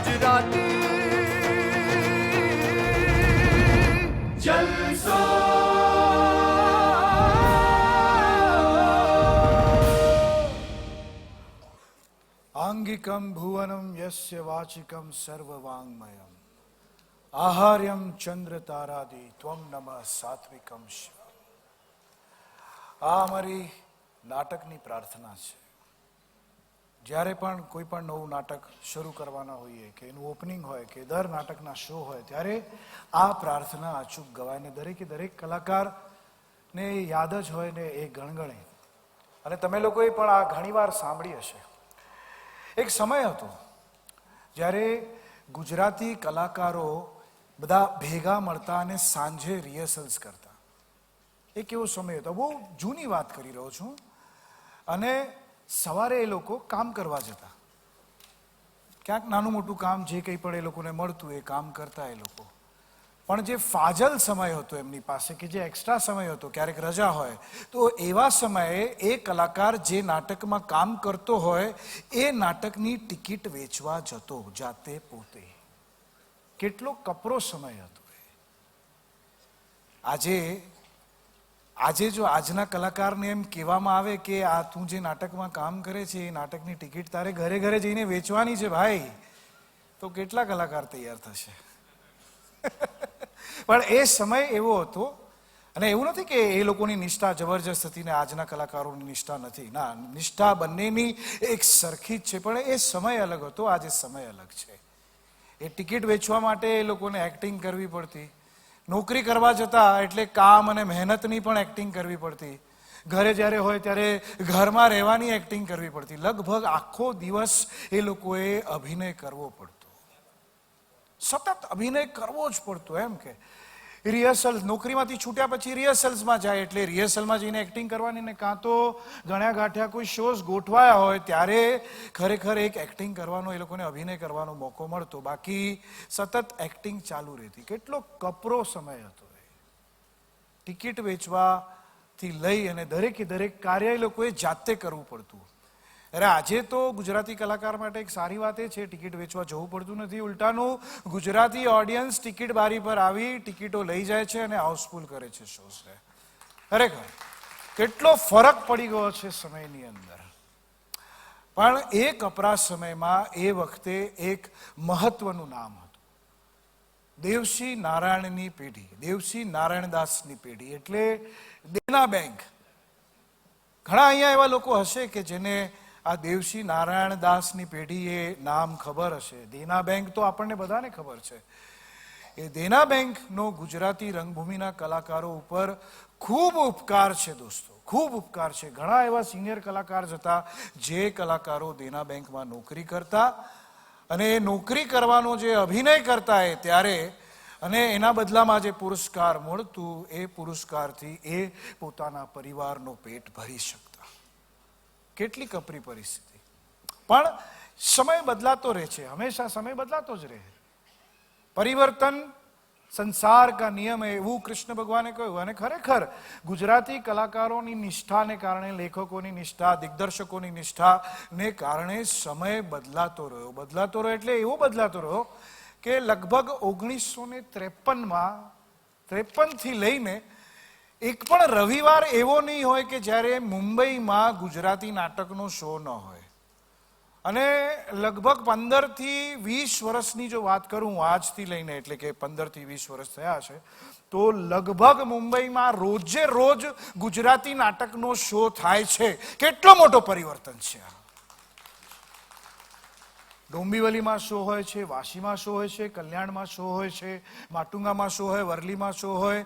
ગુજરાતી જલસો. આંગિકમ ભુવનમ યસ્ય વાચિકમ સર્વવાંગમયમ આહાર્યમ ચંદ્ર તારાદિ ત્વમ નમઃ સાત્વિકમ શિવ. આ અમારી નાટકની પ્રાર્થના છે. જ્યારે પણ કોઈ પણ નવું નાટક શરૂ કરવાના હોઈએ કે એનું ઓપનિંગ હોય કે દર નાટકના શો હોય ત્યારે આ પ્રાર્થના અચૂક ગવાય ને દરેકે દરેક કલાકારને યાદ જ હોય ને એ ગણગણે. અને તમે લોકોએ પણ આ ઘણીવાર સાંભળી હશે. એક સમય હતો જ્યારે ગુજરાતી કલાકારો બધા ભેગા મળતા અને સાંજે રિહર્સલ્સ કરતા. એક એવો સમય હતો, બહુ જૂની વાત કરી રહ્યો છું. અને સવારે એ લોકો કામ કરવા જતા. ક્યાંક નાનું મોટું કામ જે કંઈ પણ એ લોકોને મળતું એ કામ કરતા એ લોકો. પણ જે ફાજલ સમય હતો એમની પાસે, કે જે એક્સ્ટ્રા સમય હતો, ક્યારેક રજા હોય, તો એવા સમયે એ કલાકાર જે નાટકમાં કામ કરતો હોય એ નાટકની ટિકિટ વેચવા જતો જાતે પોતે. કેટલો કપરો સમય હતો એ. આજે જો આજના કલાકારને એમ કહેવામાં આવે કે આ તું જે નાટકમાં કામ કરે છે એ નાટકની ટિકિટ તારે ઘરે ઘરે જઈને વેચવાની છે ભાઈ, તો કેટલા કલાકાર તૈયાર થશે? પણ એ સમય એવો હતો. અને એવું નથી કે એ લોકોની નિષ્ઠા જબરજસ્ત હતી ને આજના કલાકારોની નિષ્ઠા નથી. ના, નિષ્ઠા બંનેની એક સરખી જ છે. પણ એ સમય અલગ હતો, આજે સમય અલગ છે. એ ટિકિટ વેચવા માટે એ લોકોને એક્ટિંગ કરવી પડતી. નોકરી કરવા જતા એટલે કામ અને મહેનતની પણ એક્ટિંગ કરવી પડતી. ઘરે જ્યારે હોય ત્યારે ઘરમાં રહેવાની એક્ટિંગ કરવી પડતી. લગભગ આખો દિવસ એ લોકોએ અભિનય કરવો પડતો. સતત અભિનય કરવો જ પડતો. એમ કે રિહર્સલ, નોકરીમાંથી છૂટ્યા પછી રિહર્સલ્સમાં જાય એટલે રિહર્સલમાં જઈને એક્ટિંગ કરવાની. ને કાં તો ગણ્યા ગાંઠ્યા કોઈ શોઝ ગોઠવાયા હોય ત્યારે ખરેખર એક એક્ટિંગ કરવાનો, એ લોકોને અભિનય કરવાનો મોકો મળતો. બાકી સતત એક્ટિંગ ચાલુ રહેતી. કેટલો કપરો સમય હતો એ. ટિકિટ વેચવાથી લઈ અને દરેકે દરેક કાર્ય એ લોકોએ જાતે કરવું પડતું. અરે આજે તો ગુજરાતી કલાકાર માટે એક સારી વાત એ છે, ટિકિટ વેચવા જવું પડતું નથી. ઉલટાનું ગુજરાતી ઓડિયન્સ ટિકિટ બારી પર આવી ટિકિટો લઈ જાય છે અને હાઉસફુલ કરે છે શોઝને. ખરેખર કેટલો ફરક પડી ગયો છે સમયની અંદર. પણ એ કપરા સમયમાં એ વખતે એક મહત્વનું નામ હતું, દેવસી નારાયણની પેઢી, દેવસી નારાયણદાસની પેઢી, એટલે દેના બેંક. ઘણા અહીંયા એવા લોકો હશે કે જેને આ દેવસી નારાયણદાસની પેઢી એ નામ ખબર હશે. દેના બેંક તો આપણને બધાને ખબર છે. એ દેના બેંકનો ગુજરાતી રંગભૂમિના કલાકારો ઉપર ખૂબ ઉપકાર છે દોસ્તો, ખૂબ ઉપકાર છે. ઘણા એવા સિનિયર કલાકાર હતા જે કલાકારો દેના બેંકમાં નોકરી કરતા અને એ નોકરી કરવાનો જે અભિનય કરતા એ ત્યારે, અને એના બદલામાં જે પુરસ્કાર મળતું એ પુરસ્કારથી એ પોતાના પરિવારનો પેટ ભરી શકતા. કેટલી કપરી પરિસ્થિતિ. પણ સમય બદલાતો રહે છે, હંમેશા સમય બદલાતો જ રહે. પરિવર્તન સંસાર કા નિયમ है, એવું કૃષ્ણ ભગવાને કહ્યું. અને ખરેખર ગુજરાતી કલાકારોની નિષ્ઠાને કારણે, લેખકોની નિષ્ઠા, દિગ્દર્શકોની નિષ્ઠાને કારણે સમય બદલાતો રહ્યો. બદલાતો રહ્યો એટલે એવો બદલાતો રહ્યો કે લગભગ 1953 થી લઈને એક પણ રવિવાર એવો નહીં હોય કે જ્યારે મુંબઈમાં ગુજરાતી નાટકનો શો ન હોય. અને લગભગ 15 થી 20 વર્ષની જો વાત કરું આજથી લઈને, એટલે કે 15 થી 20 વર્ષ થયા છે, તો લગભગ મુંબઈમાં રોજે રોજ ગુજરાતી નાટકનો શો થાય છે. કેટલો મોટો પરિવર્તન છે આ. ડોંબિવલીમાં શો હોય છે, વાશીમાં શો હોય છે, કલ્યાણમાં શો હોય છે, માટુંગામાં શો હોય, વરલીમાં શો હોય,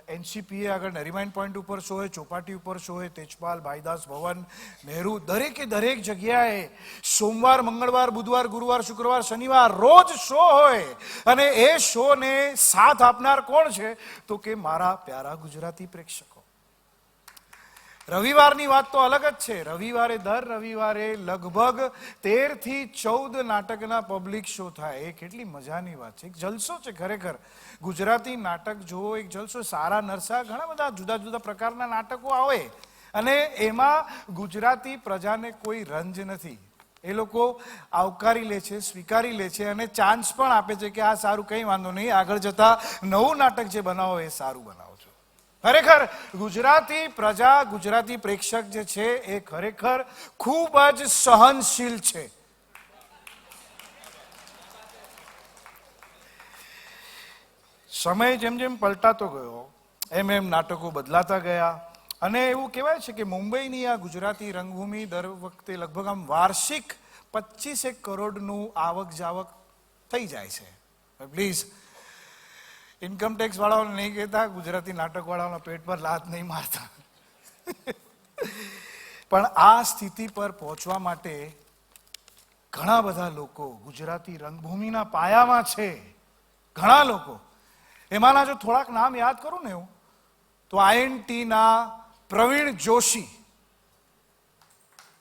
એનસીપીએ આગળ નરીમાઇન પોઈન્ટ ઉપર શો હોય, ચોપાટી ઉપર શો હોય, તેજપાલ, ભાઈદાસ ભવન, નહેરુ, દરેકે દરેક જગ્યાએ સોમવાર, મંગળવાર, બુધવાર, ગુરુવાર, શુક્રવાર, શનિવાર રોજ શો હોય. અને એ શોને સાથ આપનાર કોણ છે? તો કે મારા પ્યારા ગુજરાતી પ્રેક્ષકો. રવિવારની વાત તો અલગ જ છે. રવિવારે, દર રવિવારે લગભગ 13 થી 14 નાટકના પબ્લિક શો થાય. એ કેટલી મજાની વાત છે, એક જલસો છે ખરેખર. ગુજરાતી નાટક જોવો એક જલસો. સારા નરસા, ઘણા બધા જુદા જુદા પ્રકારના નાટકો આવે અને એમાં ગુજરાતી પ્રજાને કોઈ રંજ નથી. એ લોકો આવકારી લે છે, સ્વીકારી લે છે અને ચાન્સ પણ આપે છે કે આ સારું, કંઈ વાંધો નહીં, આગળ જતા નવું નાટક જે બનાવો એ સારું બનાવજો. ખરેખર ગુજરાતી પ્રજા, ગુજરાતી પ્રેક્ષક જે છે એ ખરેખર ખૂબ જ સહનશીલ છે. સમય જેમ જેમ પલટાતો ગયો એમ એમ નાટકો બદલાતા ગયા અને એવું કહેવાય છે કે મુંબઈની આ ગુજરાતી રંગભૂમિ દર વખતે લગભગ આમ વાર્ષિક 25 કરોડનું આવક જાવક થઈ જાય છે. પ્લીઝ ઇન્કમટેક્સ વાળાઓને નહીં કહેતા, ગુજરાતી નાટક વાળાઓના પેટ પર લાત નહીં મારતા. પણ આ સ્થિતિ પર પહોંચવા માટે ઘણા બધા લોકો ગુજરાતી રંગભૂમિના પાયામાં છે. ઘણા લોકો, એમાંના જો થોડાક નામ યાદ કરું ને હું તો INTના પ્રવીણ જોશી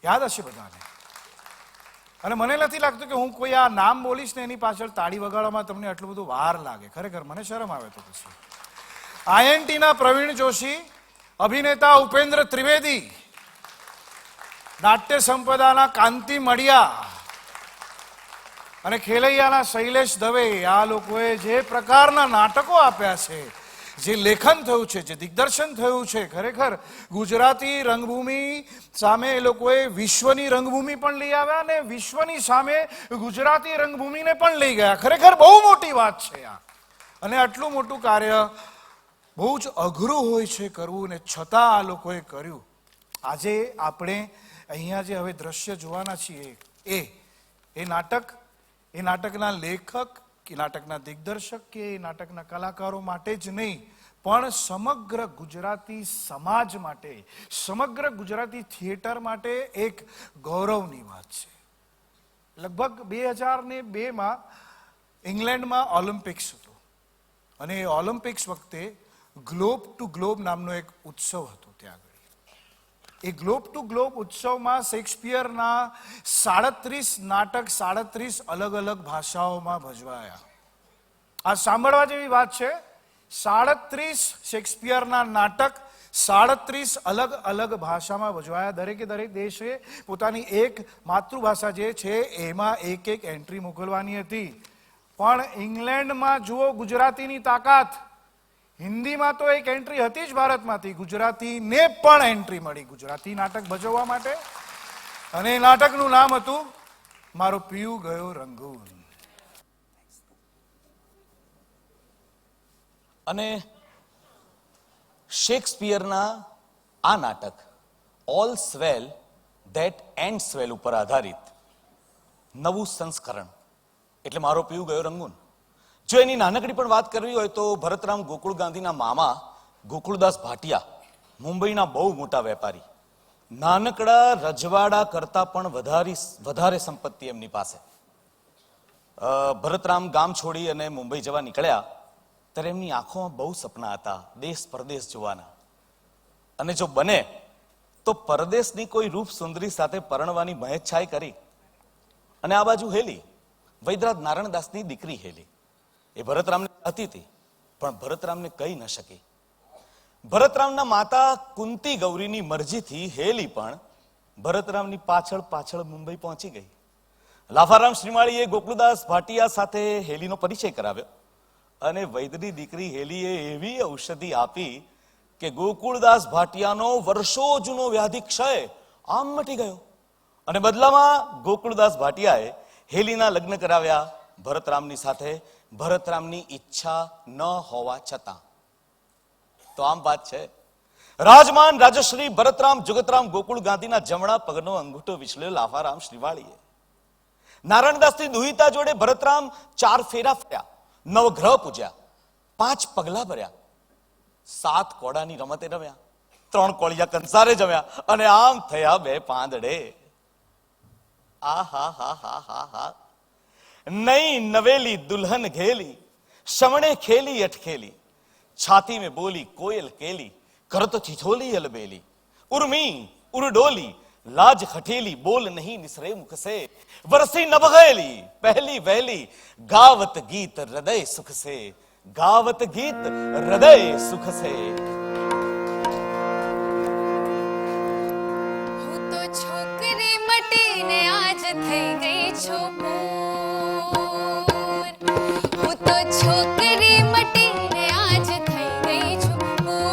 યાદ હશે બધાને. અને મને નથી લાગતું કે હું કોઈ આ નામ બોલીશ ને એની પાછળ તાળી વગાડવામાં તમને આટલું બધું વાર લાગે. ખરેખર મને શરમ આવે તો પછી. INTના પ્રવીણ જોશી, અભિનેતા ઉપેન્દ્ર ત્રિવેદી, નાટ્ય સંપદાના કાંતિ મડિયા અને ખેલૈયાના શૈલેષ દવે, આ લોકોએ જે પ્રકારના નાટકો આપ્યા છે, જે લેખન થયું છે, જે દિગ્દર્શન થયું છે, ખરેખર ગુજરાતી રંગભૂમિ સામે એ લોકોએ વિશ્વની રંગભૂમિ પણ લઈ આવ્યા અને વિશ્વની સામે ગુજરાતી રંગભૂમિને પણ લઈ ગયા. ખરેખર બહુ મોટી વાત છે આ. અને આટલું મોટું કાર્ય બહુ જ અઘરું હોય છે કરવું ને છતાં આ લોકોએ કર્યું. આજે આપણે અહીંયા જે હવે દ્રશ્ય જોવાના છીએ એ નાટકના લેખક કે નાટકના દિગ્દર્શક કે નાટકના કલાકારો માટે જ નહીં પણ સમગ્ર ગુજરાતી સમાજ માટે, સમગ્ર ગુજરાતી થિયેટર માટે એક ગૌરવની વાત છે. લગભગ 2002માં ઇંગ્લેન્ડમાં ઓલિમ્પિક્સ હતો અને એ ઓલિમ્પિક્સ વખતે ગ્લોબ ટુ ગ્લોબ નામનો એક ઉત્સવ હતો. ત્યાં એ ગ્લોબ ટુ ગ્લોબ ઉત્સવમાં શેક્સપિયરના 37 નાટક 37 અલગ અલગ ભાષાઓમાં ભજવાયા. આ સાંભળવા જેવી વાત છે. 37 શેક્સપિયરના નાટક 37 અલગ અલગ ભાષામાં ભજવાયા. દરેકે દરેક દેશે પોતાની એક માતૃભાષા જે છે એમાં એક એક એન્ટ્રી મોકલવાની હતી. પણ ઇંગ્લેન્ડમાં જુઓ ગુજરાતીની તાકાત. હિન્દીમાં તો એક એન્ટ્રી હતી જ ભારતમાંથી, ગુજરાતીને પણ એન્ટ્રી મળી ગુજરાતી નાટક ભજવવા માટે. અને એ નાટકનું નામ હતું મારો પિયુ ગયો રંગૂન. અને શેક્સપિયરના આ નાટક ઓલ્સ વેલ ધેટ એન્ડ્સ વેલ ઉપર આધારિત નવું સંસ્કરણ એટલે મારો પિયુ ગયો રંગૂન. જો એની નાનકડી પણ વાત કરવી હોય તો ભરતરામ ગોકુળ ગાંધીના મામા ગોકુળદાસ ભાટિયા, મુંબઈના બહુ મોટા વેપારી, નાનકડા રજવાડા કરતા પણ વધારે સંપત્તિ એમની પાસે. ભરતરામ ગામ છોડી અને મુંબઈ જવા નીકળ્યા ત્યારે એમની આંખોમાં બહુ સપના હતા દેશ પરદેશ જોવાના. અને જો બને તો પરદેશની કોઈ રૂપ સુંદરી સાથે પરણવાની મહેચ્છાએ કરી. અને આ બાજુ હેલી, વૈદ્યનાથ નારાયણદાસની દીકરી હેલી, એ ભરતરામને હતી હતી પણ ભરતરામને કહી ન શકી. ભરતરામના માતા કુંતી ગૌરીની મરજીથી હેલી પણ ભરતરામની પાછળ પાછળ મુંબઈ પહોંચી ગઈ. લાફારામ શ્રીમાળીએ ગોકુળદાસ ભાટિયા સાથે હેલીનો પરિચય કરાવ્યો અને વૈદ્યની દીકરી હેલીએ એવી ઔષધિ આપી કે ગોકુળદાસ ભાટિયાનો વર્ષો જૂનો વ્યાધિ ક્ષય આમ મટી ગયો. અને બદલામાં ગોકુળદાસ ભાટિયાએ હેલીના લગ્ન કરાવ્યા ભરતરામની સાથે, ભરતરામની ઈચ્છા ન હોવા છતાં. તો આમ વાત છે, રાજમાન રાજશ્રી ભરતરામ જગતરામ ગોકુળ ગાંધીના જમણા પગનો અંગૂઠો વિછળ્યો લાફારામ શ્રીવાળીએ. નારાયણદાસની દુહિતા જોડે ભરતરામ 4 ફેરા ફર્યા, 9 ગ્રહ પૂજ્યા, 5 પગલા ભર્યા, 7 કોડાની રમતે રમ્યા, 3 કોળિયા કંસારે જમ્યા અને આમ થયા 2 પાંદડે. આ હા હા હા હા હા. નई नवेली दुल्हन घेली, शमणे खेली अटखेली, छाती में बोली कोयल केली, करत ठिठोली अलबेली, उर्मी उर्डोली लाज खठेली, बोल नहीं निसरे मुख से, वरसी नभगेली पहली वहली, गावत गीत हृदय सुख से, गावत गीत हृदय सुख से. હું તો છોકરી મટીને આજ થઈ છું પૂર. હું તો છોકરી મટીને આજ થઈ ગઈ છું પૂર.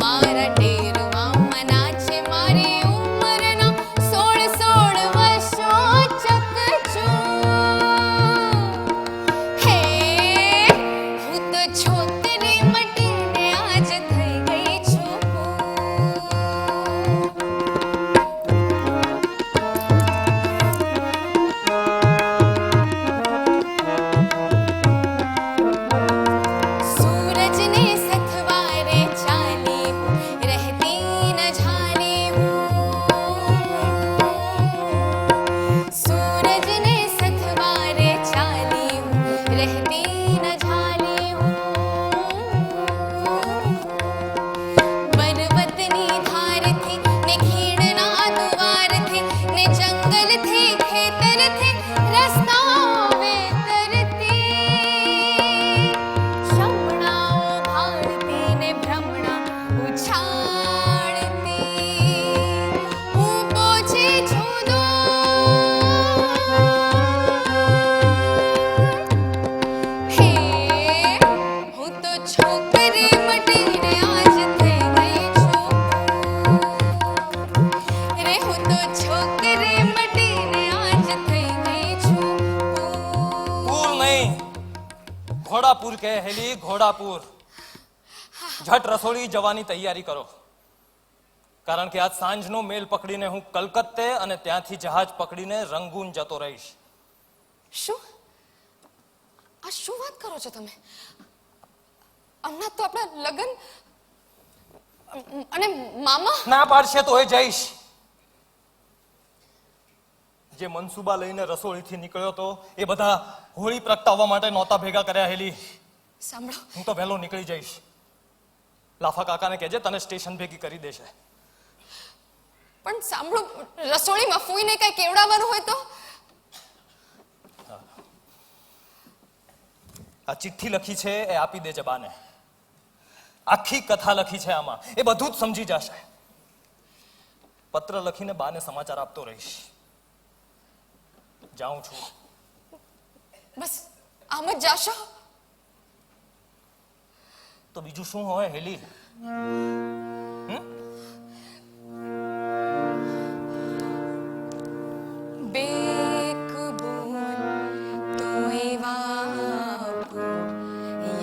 મારા ટેરવામાં નાચે મારી ઉંમરના 16 વર્ષો ચકચૂર. હે હું તો છોકરી મટીને આજ થઈ ગઈ છું પૂર. सूरज ने सथवारे चाली हूँ रहती न जानी हूँ. सूरज ने सथवारे चाली हूँ रहती न जानी हूँ. पर्वतनी ધાર થી ને ખીણના દ્વાર થી ને જંગલ થી ખેતર થી રસ્તાઓ વેતરતી. શમણાઓ ભાળતી ને ભ્રમણા ઉછાળતી. હું પહોંચી છું દૂર. હે હું તો છોકરી મટીને આજ થઈ ગઈ છું પૂર. રે હું તો છોકરી મટીને આજ થઈ ગઈ છું પૂર. પૂર નહીં, ઘોડાપુર કહે હેલી, ઘોડાપુર. ઝટ રસોડી જવાની તૈયારી કરો, કારણ કે આજ સાંજનો મેલ પકડીને હું કલકત્તે અને ત્યાંથી જહાજ પકડીને રંગૂન જતો રહીશ. શું આ શું વાત કરો છો તમે? હમણાં તો આપણા લગ્ન અને મામા. ના પાડશે તો એ જઈશ. જે મનસુબા લઈને રસોડીથી નીકળ્યો તો એ બધા હોળી પ્રગટાવવા માટે નહોતા ભેગા કર્યા હેલી. સાંભળો, હું તો વહેલો નીકળી જઈશ. લાફા કાકાને કહેજે તને સ્ટેશન ભેગી કરી દેશે. પણ સાંભળો, રસોડીમાં ફૂઈને કઈ કેવડાવવાનું હોય તો? આ ચિઠ્ઠી લખી છે એ આપી દેજે બાને. આખી કથા લખી છે આમાં, એ બધું જ સમજી જશે. પત્ર લખીને બાને સમાચાર આપતો રહીશ. જાઉં છું. બસ આમ જ જાશો? તો બીજું શું હોય હેલી? બેક બોલ તો એવા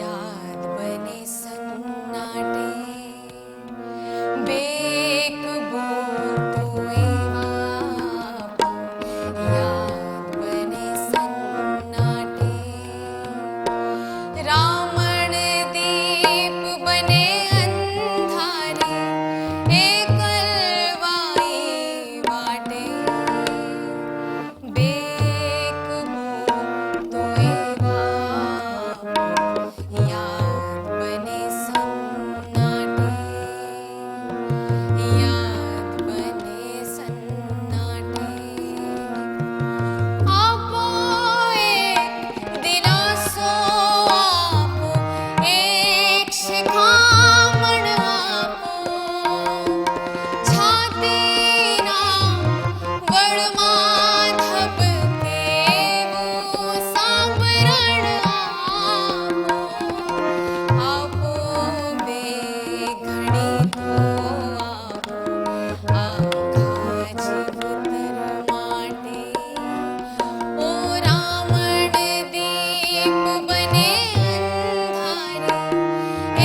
યાદ બને સન્નાટે. બેક બોલ તો એવા યાદ બને સન્નાટે. રામણ દીપ બને અંધારે એ કલવાઈ વાટે. બેક બોલ તો એવા યાદ બને સન્નાટે. યાદ બને સન્નાટે. આપો એક દિલાસો આપો, એક શિખામણ આપો. છાતીના બળમાં ધબકે એવું સાંભળણ આપો. આપો બે ઘડી તો આપો આખા જીવતર માટે. ઓ રામણ દીપ બને અંધારે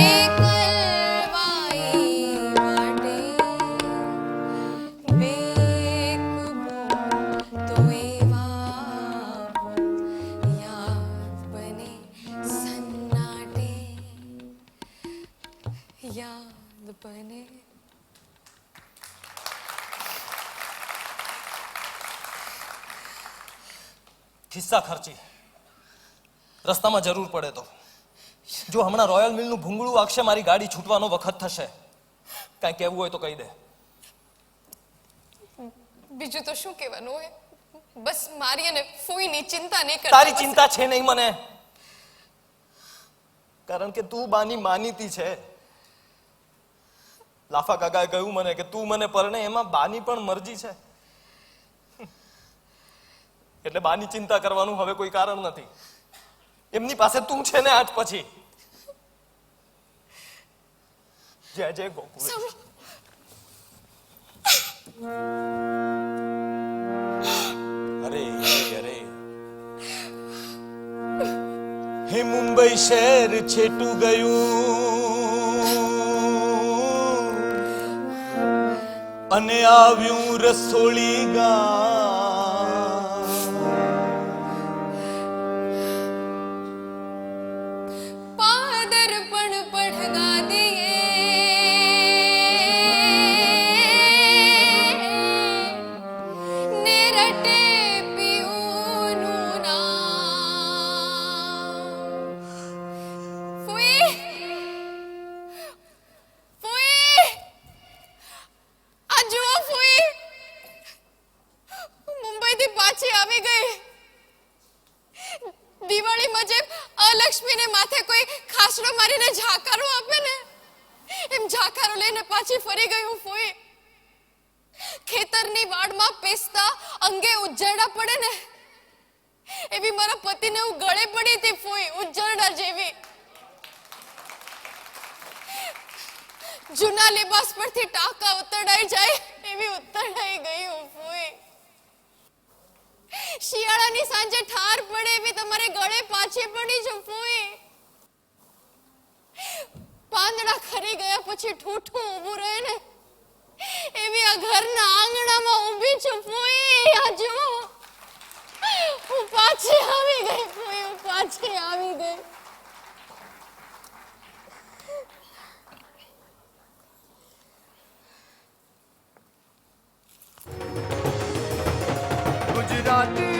એ કલવાઈ વાટે. બેક બોલ તો એવા યાદ બને સન્નાટે. યાદ બને. ખિસ્સા ખર્ચી. રસ્તામાં જરૂર પડે તો. જો હમણાં રોયલ મિલનું ભૂંગળું વાગશે, મારી ગાડી છૂટવાનો વખત થશે. કાંઈ કહેવું હોય તો કહી દે. બીજું તો શું કહેવાનું હોય? બસ મારી અને ફૂઈની ચિંતા નહીં કરતા. તારી ચિંતા છે નહીં મને, કારણ કે તું બાની માનીતી છે. લાફા કાકાએ કહ્યું મને કે તું મને પરણે એમાં બાની પણ મરજી છે, એટલે બાની ચિંતા કરવાનું હવે કોઈ કારણ નથી. એમની પાસે તું છે ને આજ પછી. જય જય ગોકુળ. અરે અરે હે મુંબઈ શહેર છેટું ગયું અને આવ્યું રસોળી ગામ. પાદર પણ પડઘા દિએ ને રટે પીઉનું નામ. ફુઈ, ફુઈ, આ જુઓ ફુઈ, હું મુંબઈથી પાછી આવી ગઈ. દિવાળીમાં જેમ અલક્ષ્મીને માથે કોઈ ખાસડો મારીને ઝાકારો આપે ને, એમ ઝાકારો લઈને પાછી ફરી ગઈ હું ફોઈ. ખેતરની વાડમાં પેસતા અંગે ઉજ્જરડા પડે ને, એવી મારા પતિને હું ગળે પડી હતી ફોઈ, ઉજ્જરડા જેવી. જૂના લિબાસ પરથી ટાંકા ઉતરડાઈ જાય એવી ઉતરડાઈ ગઈ હું ફોઈ. શિયાળાની સાંજે ઠાર પડે એવી તમારે ગળે પાછી પડી છું ફોઈ. પાંદડા ખરી ગયા પછી ઠૂઠું ઊભું રહે ને, એવી આ ઘરના આંગણામાં ઊભી છું ફોઈ. આ જુઓ, હું પાછી આવી ગઈ ફોઈ, હું પાછી આવી ગઈ. ગુજરાતી